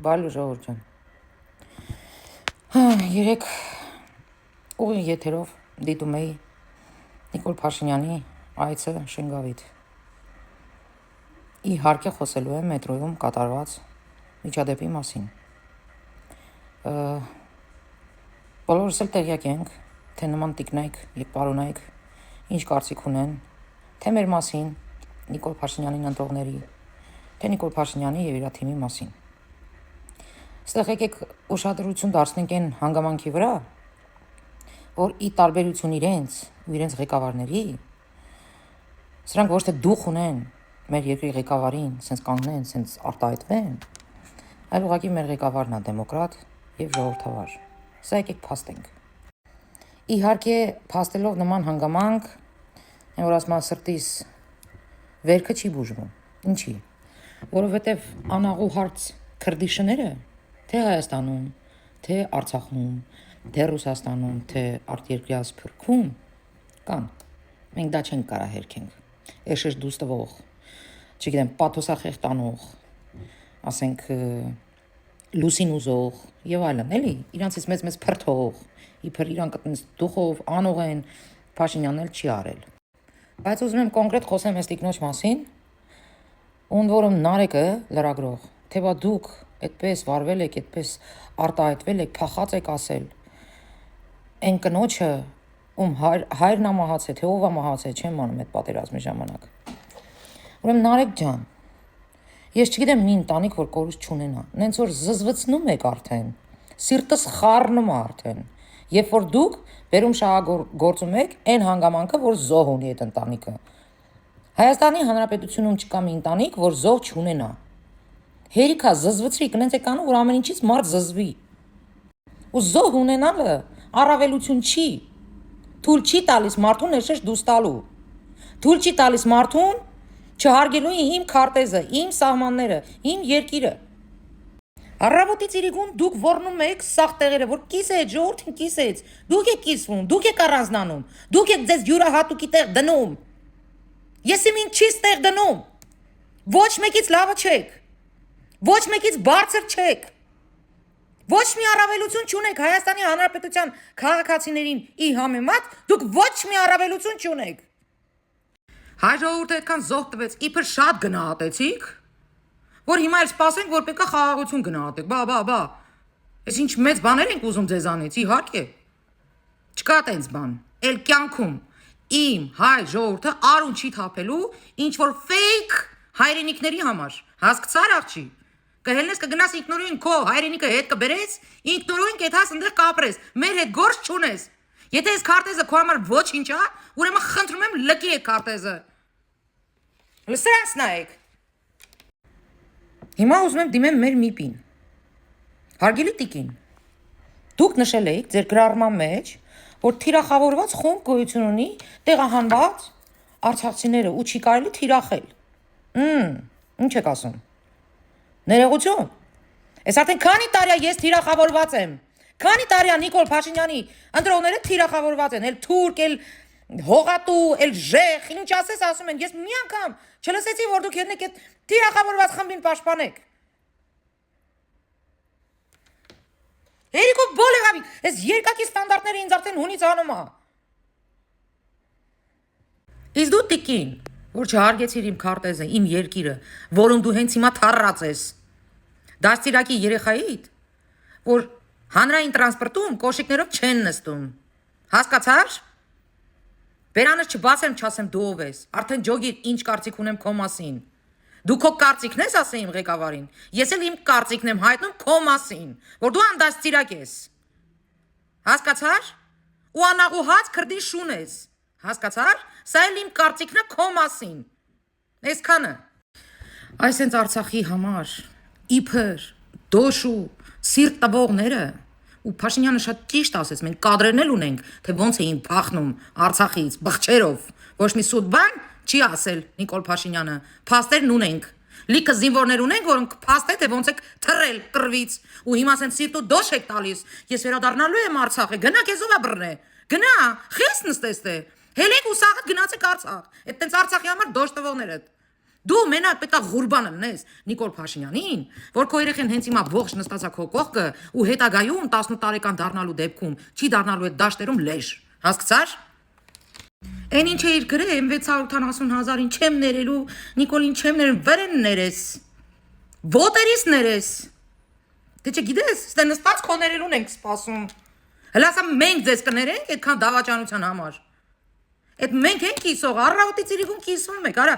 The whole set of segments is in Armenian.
Բալու ժողովուրդ ջան։ Երեք ուղիղ եթերով դիտում էի Նիկոլ Փաշինյանի այցը Շենգավիթ։ Իհարկե խոսելու եմ մետրոյում կատարված միջադեպի մասին։ Բոլորս էլ տեղյակ ենք, թե նման տիկնայք եւ պարոնայք ինչ կարծիք ունեն, թե մեր մասին, Նիկոլ Փաշինյանին ընտրողների, թե Նիկոլ Փաշինյանի եւ իր թիմի մասին։ Ստեղ եկեք ուշադրություն դարձնենք այն հանգամանքի վրա, որ ի տարբերություն իրենց ու իրենց ղեկավարների, սրանք ոչ թե դուխ ունեն մեր երկրի ղեկավարին, սենց կանգնեն, սենց արտահայտվեն, այլ ուղղակի մեր ղեկավարն է դեմոկրատ եւ ժողովրդավար։ Սա եկեք փաստենք։ Իհարկե, փաստելով նման հանգամանք, որ ասում եմ սրտիս վերքը չի բուժվում։ Ինչի՞։ Որովհետեւ անաղու հարց քրդիշները թե Հայաստանում, թե Արցախում, թե Ռուսաստանում, թե արտերկրյա Սփյուռքում կան։ Մենք դա չենք կարա հերքենք։ Էշեշ դուս տվող, չգիտեմ, պաթոսախեղ տանող, ասենք լուսին ուզող եւ այլն, էլի, իրանցից մեծ փրթող, իբր իրանք այտենց դուխով անող են, Փաշինյանն էլ չի արել։ Բայց ուզում եմ կոնկրետ խոսեմ այս տիկնոջ մասին, ուն որում Նարեկը լրագրող, թե բա դուք այդպես վարվել եք, այդպես արտահայտվել եք, փախած եք ասել։ Այն կնոջը, ում հայրն է մահացել, թե ով է մահացել, չեմ անում այդ պատերազմի ժամանակ։ Ուրեմն Նարեկ ջան, ես չգիտեմ մի ընտանիք, որ կորուս չունենա, նենց որ զզվցնում եք արդեն, սիրտս խառնում է արդեն, երբ որ դուք բերում շահագործում եք այն հանգամանքը, որ զոհ ունի այդ ընտանիքը։ Հայաստանի Հանրապետությունում չկա մի ընտանիք, որ զոհ չունենա։ Հերիքա զզվցրի, կնենց եք անում, որ ամեն ինչից մարդ զզվի։ Ու զոհ ունենալը առավելություն չի։ Թույլ չի տալիս մարդուն էշեշ դուս տալու։ Թույլ չի տալիս մարդուն չհարգելու իմ քարտեզը, իմ սահմանները, իմ երկիրը։ Առավոտից իրիկուն դուք ոռնում եք սաղ տեղերը, որ կիսեց, ժողովրդին կիսեց։ Դուք եք կիսվում, դուք եք առանձնանում, դուք եք ձեզ յուրահատուկի տեղ դնում։ Ես իմ ինչից տեղ դնում։ Ոչ մեկից լավը չեք։ Ոչ մեկից բարձր չեք։ Ոչ մի առավելություն չունեք Հայաստանի Հանրապետության քաղաքացիներին ի համեմատ, դուք ոչ մի առավելություն չունեք։ Հայ ժողովուրդը այդքան զոհ տվեց, իբր շատ գնահատեցիք, որ հիմա էլ սպասենք, որ պետք է խաղաղություն գնահատեք։ Բա։ Այս ինչ մեծ բաներ ենք ուզում ձեզանից, իհարկե։ Չկա տենց բան։ Էլ կյանքում իմ հայ ժողովուրդը արուն չի թափելու ինչ որ fake հայրենիքների համար։ Հասկացար աղջի։ Կհելնես կգնաս ինքնուրույն քո հայրենիքը հետ կբերես, ինքնուրույն կեթաս ընդեղ կապրես, մեր հետ գործ չունես։ Եթե այս քարտեզը քո համար ոչինչ է, ուրեմն խնդրում եմ լքի այդ քարտեզը։ Լսրած նայեք։ Հիմա ուզում եմ դիմեմ մեր միպին։ Հարգելի տիկին, դուք նշել եք ձեր գրառման մեջ, որ թիրախավորված խումբ գոյություն ունի տեղահանված արցախցիները ու չի կարելի թիրախել։ Ինչ եք ասում։ Ներողություն։ Ես արդեն քանի տարի է ես թիրախավորված եմ։ Քանի տարի է Նիկոլ Փաշինյանի ընտրողները թիրախավորված են, էլ թուրք, էլ հողատու, էլ ժեխ, ինչ ասես ասում են։ Ես մի անգամ չլսեցի, որ դուք ելնեք այդ թիրախավորված խմբին պաշտպանեք։ Երիկո բոլ եղավ, այս երկակի ստանդարտները ինձ արդեն հունից անում է։ Իսկ դու տիկին, որ չհարգեցիր իմ քարտեզը, իմ երկիրը, որում դու հենց հիմա թառած ես։ Դաստիարակի երեխայիդ, որ հանրային տրանսպորտում կոշիկներով չեն նստում։ Հասկացար։ Բերանս չբացեմ, չասեմ դու ով ես։ Արդեն ջոգիր ինչ կարծիք ունեմ քո մասին։ Դու քո կարծիքն ես ասել իմ ղեկավարին։ Ես էլ իմ կարծիքն եմ հայտնում քո մասին, որ դու անդաստիարակ ես։ Հասկացար։ Ու անաղուհաց քրդի շուն ես։ Հասկացար։ Սա էլ իմ կարծիքն է քո մասին։ Այսքանը։ Այսենց Արցախի համար իբր դոշու սիրտ տվողները ու Փաշինյանը շատ ճիշտ ասեց, մենք կադրերն ունենք, թե ոնց էին փախնում Արցախից բղջերով։ Ոչ մի սուտ բան չի ասել Նիկոլ Փաշինյանը։ Փաստերն ունենք։ Լիքը զինվորներ ունենք, որոնք փաստ է, թե ոնց եք թռել կռվից։ Ու հիմա ասեն սիրտ ու դոշ եք տալիս։ Ես վերադառնալու եմ Արցախ, գնա քեզ ով է բռնե։ Գնա, խես նստես թե։ Հելեք ու սաղդ գնացեք Արցախ։ Այդ տենց Արցախի համար դոշ տվողներդ։ Դու մենակ պետք է ղուրբան լնես Նիկոլ Փաշինյանին, որ քո երեխեն հենց հիմա ողջ նստածա քո կողքը ու հետագայում 18 տարեկան դառնալու դեպքում չի դառնալու այդ դաշտերում լեժ։ Հասկացար։ Այն ինչ էիր գրել M670,000-ին չեմ ներելու, Նիկոլին չեմ ներել, վրեն ներես։ Ոտերից ներես։ Դե չգիտես, ստե նստած քո ներելուն ենք սպասում։ Հələ ասա մենք ձեզ կներենք այդքան դավաճանության համար։ Այդ մենք ենք կիսող, առավոտից իրիկուն կիսվում եք, արա։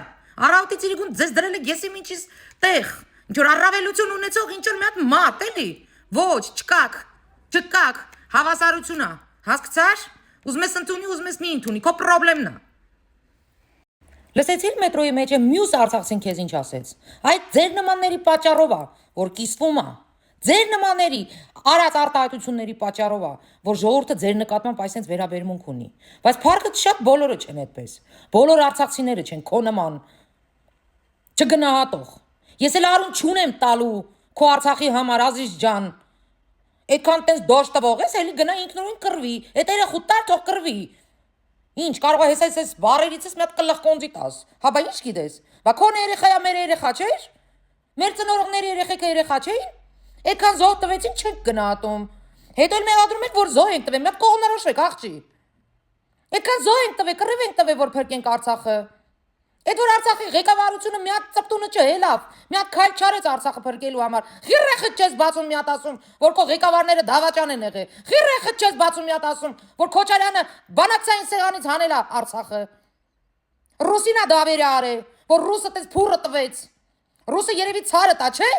Առավոտից իրիկուն ձեզ դրել եք եսի ինչից տեղ։ Ինչ որ առավելություն ունեցող ինչ որ մի հատ մատ էլի։ Ոչ, չկակ, հավասարություն է։ Հասկացար։ Ուզում ես ընդունի, ուզում ես մի ընդունի, քո պրոբլեմն է։ Լսեցի՞ր մետրոյի մեջ մյուս արցախցին քեզ ինչ ասեց։ Այդ ձեր նմանների պատճառով է, որ կիսվում է։ Ձեր նմանների արած արտահայտությունների պատճառով է, որ ժողովուրդը ձեր նկատմամբ այսպես վերաբերմունք ունի։ Բայց փառքը շատ բոլորը չեն այդպես։ Բոլոր արցախցիները չեն քո նման չգնահատող։ Ես էլ արուն չունեմ տալու քո Արցախի համար Ազիզ ջան։ Այդքան տես դոշ տվող ես, էլի գնա ինքնուրույն կռվի։ Այդ երախու տար թող կռվի։ Ինչ կարող է հեսես բարերիցս մի հատ կլխկոնձի տաս։ Հա բա ինչ գիտես։ Բա քո երեխայա մեր երեխա չէր։ Մեր ծնողների երեխեքը երեխա չէին։ Այդքան զոհ տվեցին չենք գնահատում։ Հետո էլ մեղադրում եք, որ զոհ ենք տվել, մի հատ կողմնորոշվեք, աղջի։ Այդքան զոհ ենք տվել, կռիվ ենք տվել, որ փրկենք Արցախը։ Այդ որ Արցախի ղեկավարությունը մի հատ ծպտունը չհելավ, մի հատ քայլ չարեց Արցախը փրկելու համար։ Խիրեխը չես բացում մի հատ ասում, որ քո ղեկավարները դավաճան են եղել։ Խիրեխը չես բացում մի հատ ասում, որ Քոչարյանը բանակցային սեղանից հանել է Արցախը։ Ռուսինա դավերը արել, որ ռուսը տես փուրը տվեց։ Ռուսը երևի ցարը տա, չէ՞։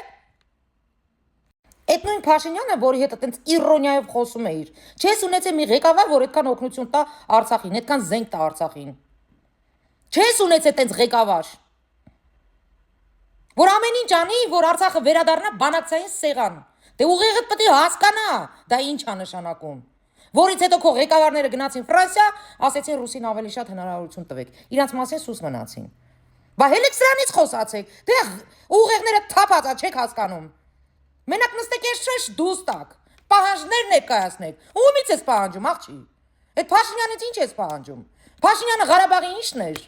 Այդ նույն Փաշինյանը, որի հետ այտենց իրոնիայով խոսում էիր, չես ունեցել մի ղեկավար, որ այդքան օգնություն տա Արցախին, այդքան զենք տա Արցախին։ Չես ունեցել այտենց ղեկավար, որ ամեն ինչ անի, որ Արցախը վերադառնա բանակցային սեղան։ Դե ուղիղը պետք է հասկանա, դա ինչ է նշանակում։ Որից հետո քո ղեկավարները գնացին Ֆրանսիա, ասեցին ռուսին ավելի շատ հնարավորություն տվեք։ Իրանց մասին սուս մնացին։ Բա հելիք սրանից խոսացեք, դե ուղեղները թափածա չեք հասկանում։ Մենակ նստեք ես շեշ դուստակ, պահանջներ ներկայացնեք, ումից ես պահանջում, աղջի, այդ Փաշինյանից ինչ ես պահանջում, Փաշինյանը Ղարաբաղի ինչն էր,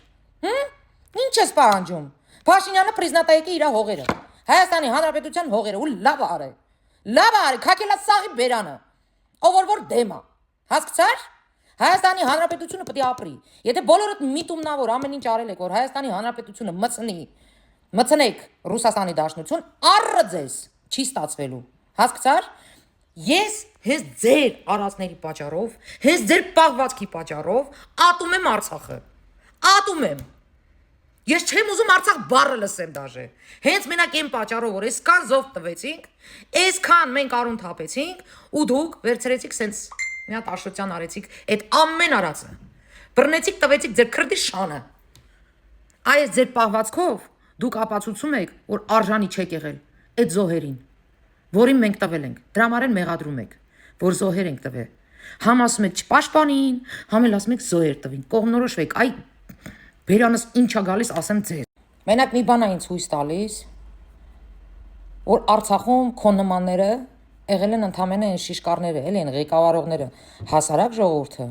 ինչ ես պահանջում, Փաշինյանը պրիզնատայեկի իրա հողերը, Հայաստանի Հանրապետության հողերը ու լավ արի, քակելա սաղի բերանը, ով որ դեմա, հասկցար, Հայաստանի Հանրապետությունը պետք է ապրի, եթե բոլորդ միտումնավոր ամեն ինչ արել եք, որ Հայաստանի Հանրապետությունը մցնեք Ռուսաստանի Դաշնություն, առը ձեզ չի ստացվելու, հասկցար, ես հենց ձեր արածների պատճառով, հենց ձեր պաղվածքի պատճառով ատում եմ Արցախը, ատում եմ, ես չեմ ուզում Արցախ բառը լսեմ դաժե, հենց մենակ այն պատճառով, որ այսքան զոհ տվեցինք, այսքան մենք արուն թափեցինք, ու դուք վերցրեցիք սենց մի հատ աշոտյան արեցիք այդ ամեն արածը, բռնեցիք տվեցիք ձեր քրդի շանը, այս ձեր պաղվածքով դուք ապացուցում եք, որ արժանի չեք եղել այդ զոհերին, որին մենք տվել ենք, դրա համար են մեղադրում եք, որ զոհեր ենք տվել, համ ասում եք չպաշտպանին, համ էլ ասում եք զոհեր տվին, կողմնորոշվեք, այ բերանս ինչա գալիս ասեմ ձեզ։ Մենակ մի բան է ինձ հույս տալիս, որ Արցախում քո նմանները եղել են ընդամենը այն շիշկարները, էլի են ղեկավարողները, հասարակ ժողովուրդը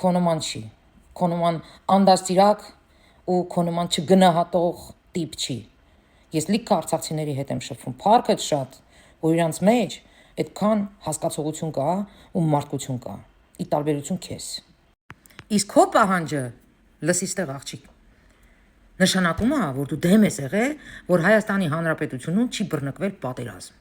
քո նման չի, քո նման անդաստիրակ ու քո նման չգնահատող տիպ չի։ Ես լիքը արցախցիների հետ եմ շփվում, փառքը շատ, որ իրանց մեջ այդքան հասկացողություն կա ու մարդկություն կա, ի տարբերություն քեզ։ Իսկ քո պահանջը լսիստեղ աղջիկ, նշանակում է, որ դու դեմ ես եղել, որ Հայաստանի Հանրապետությունում չի բռնկվել պատերազմ։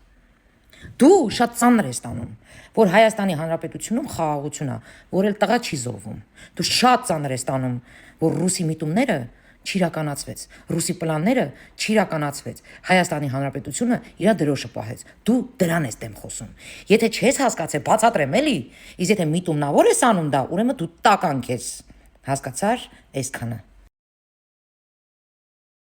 Դու շատ ծանր ես տանում, որ Հայաստանի Հանրապետությունում խաղաղություն է, որ էլ տղա չի զոհվում։ Դու շատ ծանր ես տանում, որ ռուսի միտումները չիրականացվեց, ռուսի պլանները չիրականացվեց, Հայաստանի Հանրապետությունը իր դրոշը պահեց։ Դու դրան ես դեմ խոսում։ Եթե չես հասկացել, բացատրեմ էլի, իսկ եթե միտումնավոր ես անում դա, ուրեմն դու տականք ես։ Հասկացար, այսքանը։